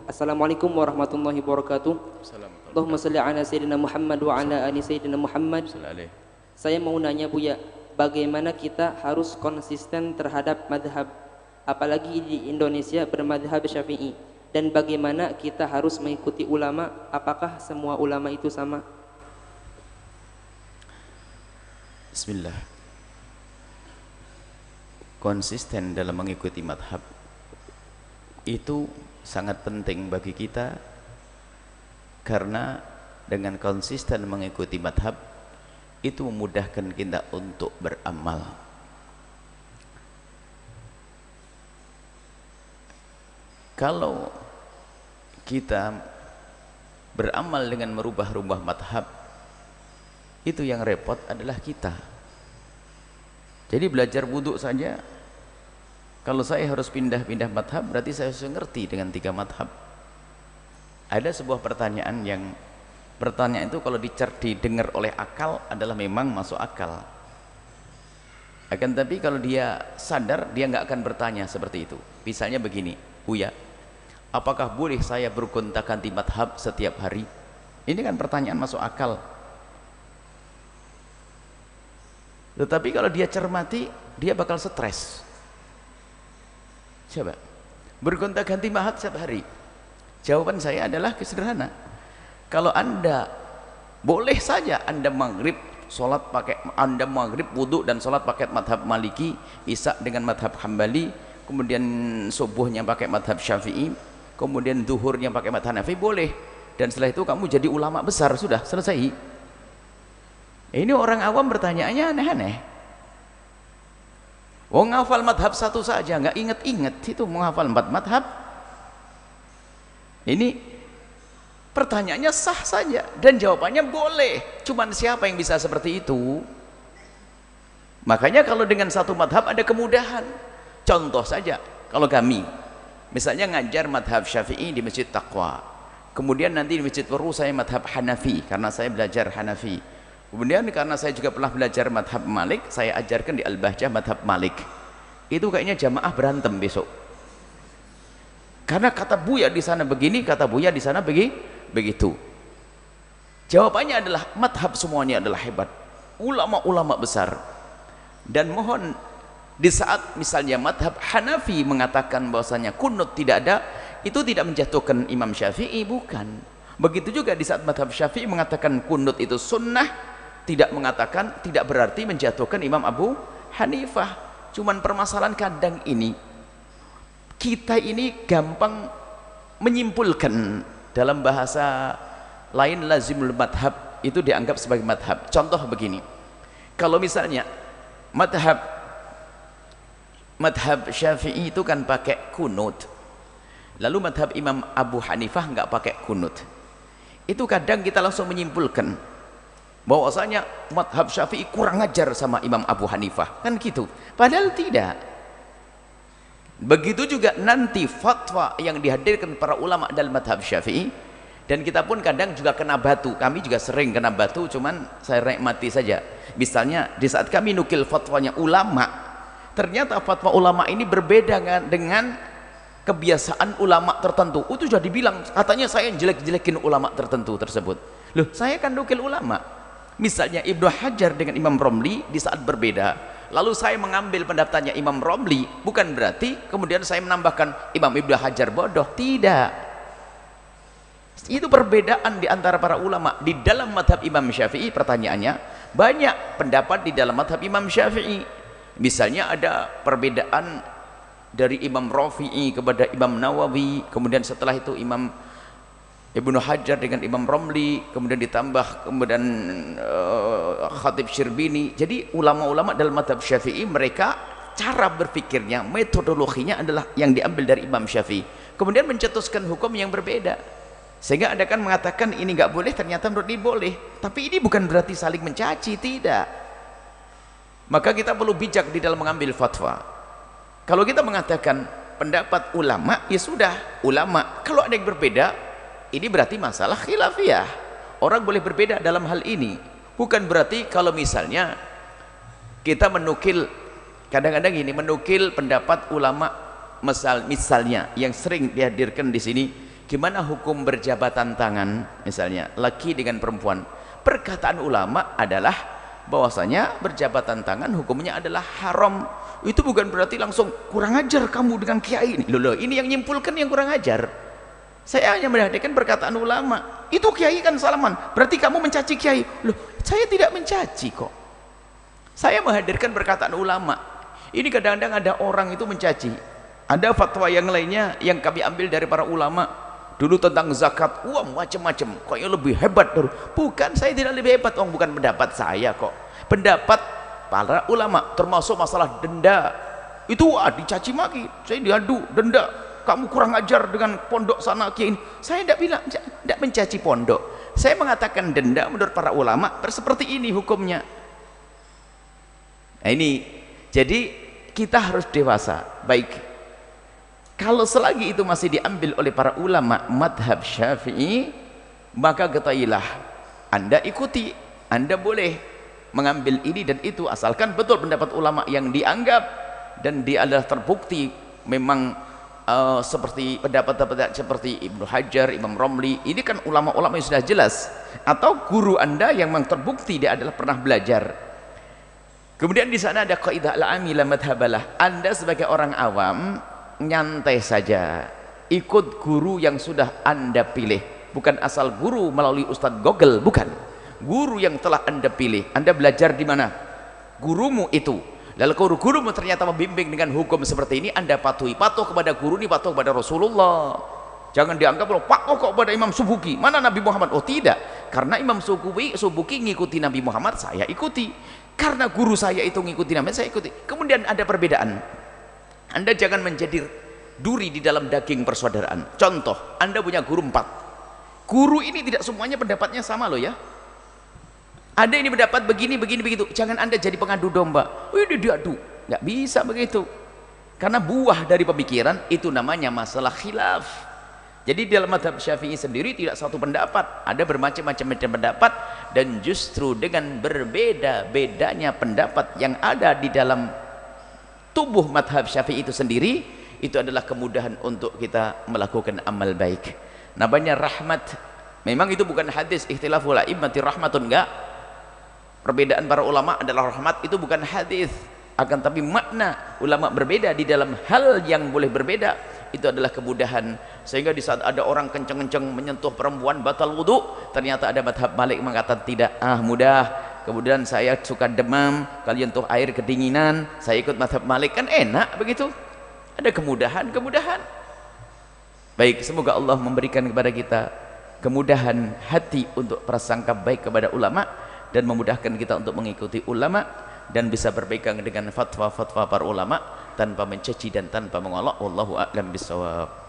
Assalamualaikum warahmatullahi wabarakatuh. Allahumma salli ala Sayyidina Muhammad wa ala ali Sayyidina Muhammad. Saya mau nanya Buya, bagaimana kita harus konsisten terhadap madhab, apalagi di Indonesia bermadhab Syafi'i, dan bagaimana kita harus mengikuti ulama, apakah semua ulama itu sama? Bismillah. Konsisten dalam mengikuti madhab itu sangat penting bagi kita, karena dengan konsisten mengikuti madhab itu memudahkan kita untuk beramal. Kalau kita beramal dengan merubah-rubah madhab, itu yang repot adalah kita. Jadi belajar wudhu saja, kalau saya harus pindah-pindah madhab, berarti saya harus ngerti dengan 3 madhab. Ada sebuah pertanyaan yang pertanyaan itu kalau didengar oleh akal adalah memang masuk akal. Akan tapi kalau dia sadar, dia nggak akan bertanya seperti itu. Misalnya begini, Buya, apakah boleh saya bergonta-ganti madhab setiap hari? Ini kan pertanyaan masuk akal. Tetapi kalau dia cermati, dia bakal stres. Coba bergonta-ganti madhab setiap hari. Jawaban saya adalah sederhana. Kalau Anda boleh saja Anda maghrib sholat pakai, Anda maghrib wudhu dan sholat pakai madhab Maliki, isya dengan madhab Hambali, kemudian subuhnya pakai madhab Syafi'i, kemudian zuhurnya pakai madhab Hanafi, boleh. Dan setelah itu kamu jadi ulama besar, sudah selesai. Ini orang awam bertanyaannya aneh-aneh. Wong ngafal madhab satu saja nggak inget-inget, itu menghafal 4 madhab. Ini pertanyaannya sah saja dan jawabannya boleh. Cuman siapa yang bisa seperti itu? Makanya kalau dengan satu madhab ada kemudahan. Contoh saja, kalau kami misalnya ngajar madhab Syafi'i di Masjid Taqwa, kemudian nanti di Masjid Waru saya madhab Hanafi karena saya belajar Hanafi. Kemudian karena saya juga pernah belajar madhab Malik, saya ajarkan di Al-Bahjah madhab Malik. Itu kayaknya jamaah berantem besok. Karena kata Buya di sana begini, kata Buya di sana begitu. Jawabannya adalah madhab semuanya adalah hebat. Ulama-ulama besar. Dan mohon, di saat misalnya madhab Hanafi mengatakan bahwasanya kunut tidak ada, itu tidak menjatuhkan Imam Syafi'i, bukan. Begitu juga di saat madhab Syafi'i mengatakan kunut itu sunnah, tidak mengatakan, tidak berarti menjatuhkan Imam Abu Hanifah. Cuman permasalahan kadang ini kita ini gampang menyimpulkan, dalam bahasa lain lazimul madhab itu dianggap sebagai madhab. Contoh begini, kalau misalnya madhab Syafi'i itu kan pakai kunut, lalu madhab Imam Abu Hanifah nggak pakai kunut, itu kadang kita langsung menyimpulkan bahwasanya madhab Syafi'i kurang ajar sama Imam Abu Hanifah, kan gitu. Padahal tidak. Begitu juga nanti fatwa yang dihadirkan para ulama dalam madhab Syafi'i, dan kita pun kadang juga kena batu. Kami juga sering kena batu, cuman saya nikmati saja. Misalnya di saat kami nukil fatwanya ulama, ternyata fatwa ulama ini berbeda dengan kebiasaan ulama tertentu. Itu sudah dibilang, katanya saya jelek-jelekin ulama tertentu tersebut. Loh, saya kan nukil ulama. Misalnya Ibnu Hajar dengan Imam Romli di saat berbeda, lalu saya mengambil pendapatnya Imam Romli, bukan berarti kemudian saya menambahkan Imam Ibnu Hajar bodoh, tidak. Itu perbedaan di antara para ulama. Di dalam madhab Imam Syafi'i, pertanyaannya banyak pendapat di dalam madhab Imam Syafi'i. Misalnya ada perbedaan dari Imam Rafi'i kepada Imam Nawawi, kemudian setelah itu Imam Ibnu Hajar dengan Imam Romli, kemudian ditambah kemudian Khatib Syirbini. Jadi ulama-ulama dalam madhab Syafi'i, mereka cara berpikirnya, metodologinya adalah yang diambil dari Imam Syafi'i, kemudian mencetuskan hukum yang berbeda. Sehingga ada kan mengatakan ini nggak boleh, ternyata menurut ini boleh. Tapi ini bukan berarti saling mencaci, tidak. Maka kita perlu bijak di dalam mengambil fatwa. Kalau kita mengatakan pendapat ulama, ya sudah ulama. Kalau ada yang berbeda, ini berarti masalah khilafiyah. Orang boleh berbeda dalam hal ini. Bukan berarti kalau misalnya kita menukil, kadang-kadang ini menukil pendapat ulama, misalnya yang sering dihadirkan di sini, gimana hukum berjabatan tangan misalnya laki dengan perempuan? Perkataan ulama adalah bahwasanya berjabatan tangan hukumnya adalah haram. Itu bukan berarti langsung kurang ajar kamu dengan kiai ini. Loh, ini yang nyimpulkan yang kurang ajar. Saya hanya menghadirkan perkataan ulama. Itu kiai kan salaman, berarti kamu mencaci kiai. Loh, saya tidak mencaci kok. Saya menghadirkan perkataan ulama. Ini kadang-kadang ada orang itu mencaci. Ada fatwa yang lainnya yang kami ambil dari para ulama dulu tentang zakat uang macam-macam, kayaknya lebih hebat. Bukan, saya tidak lebih hebat, bukan pendapat saya kok. Pendapat para ulama, termasuk masalah denda. Itu dicaci maki, saya diadu denda. Kamu kurang ajar dengan pondok sana kiai ini. Saya tidak bilang, tidak mencaci pondok. Saya mengatakan denda menurut para ulama seperti ini hukumnya. Nah ini, jadi kita harus dewasa. Baik, kalau selagi itu masih diambil oleh para ulama madhab Syafi'i, maka ketahuilah Anda ikuti, Anda boleh mengambil ini dan itu asalkan betul pendapat ulama yang dianggap dan dia adalah terbukti memang seperti pendapat-pendapat seperti Ibnu Hajar, Imam Romli. Ini kan ulama-ulama yang sudah jelas, atau guru Anda yang memang terbukti dia adalah pernah belajar. Kemudian di sana ada kaidah al-amila madhabalah. Anda sebagai orang awam nyantai saja, ikut guru yang sudah Anda pilih, bukan asal guru melalui Ustadz Google, bukan. Guru yang telah Anda pilih. Anda belajar di mana? Gurumu itu. Lalu kalau gurumu ternyata membimbing dengan hukum seperti ini, Anda patuhi. Patuh kepada guru ini, patuh kepada Rasulullah. Jangan dianggap loh, patuh kepada Imam Subuki. Mana Nabi Muhammad? Oh tidak, karena Imam Subuki ngikuti Nabi Muhammad, saya ikuti. Karena guru saya itu ngikuti Nabi, saya ikuti. Kemudian ada perbedaan. Anda jangan menjadi duri di dalam daging persaudaraan. Contoh, Anda punya guru 4. Guru ini tidak semuanya pendapatnya sama loh ya. Ada ini pendapat begini, begini, begitu. Jangan Anda jadi pengadu domba. Ini diadu. Nggak bisa begitu. Karena buah dari pemikiran itu namanya masalah khilaf. Jadi dalam mazhab Syafi'i sendiri tidak satu pendapat, ada bermacam-macam pendapat, dan justru dengan berbeda-bedanya pendapat yang ada di dalam tubuh mazhab Syafi'i itu sendiri, itu adalah kemudahan untuk kita melakukan amal baik. Namanya rahmat. Memang itu bukan hadis ikhtilaful a'immati rahmatun, enggak. Perbedaan para ulama adalah rahmat, itu bukan hadis, akan tapi makna ulama berbeda di dalam hal yang boleh berbeda. Itu adalah kemudahan, sehingga di saat ada orang kenceng-kenceng menyentuh perempuan batal wudu, ternyata ada madhab Malik mengatakan tidak, mudah. Kemudian saya suka demam, kalian tuh air kedinginan, saya ikut madhab Malik, kan enak begitu. Ada kemudahan. Baik, semoga Allah memberikan kepada kita kemudahan hati untuk prasangka baik kepada ulama, dan memudahkan kita untuk mengikuti ulama dan bisa berpegang dengan fatwa-fatwa para ulama tanpa mencaci dan tanpa mengolok. Wallahu a'lam bishawab.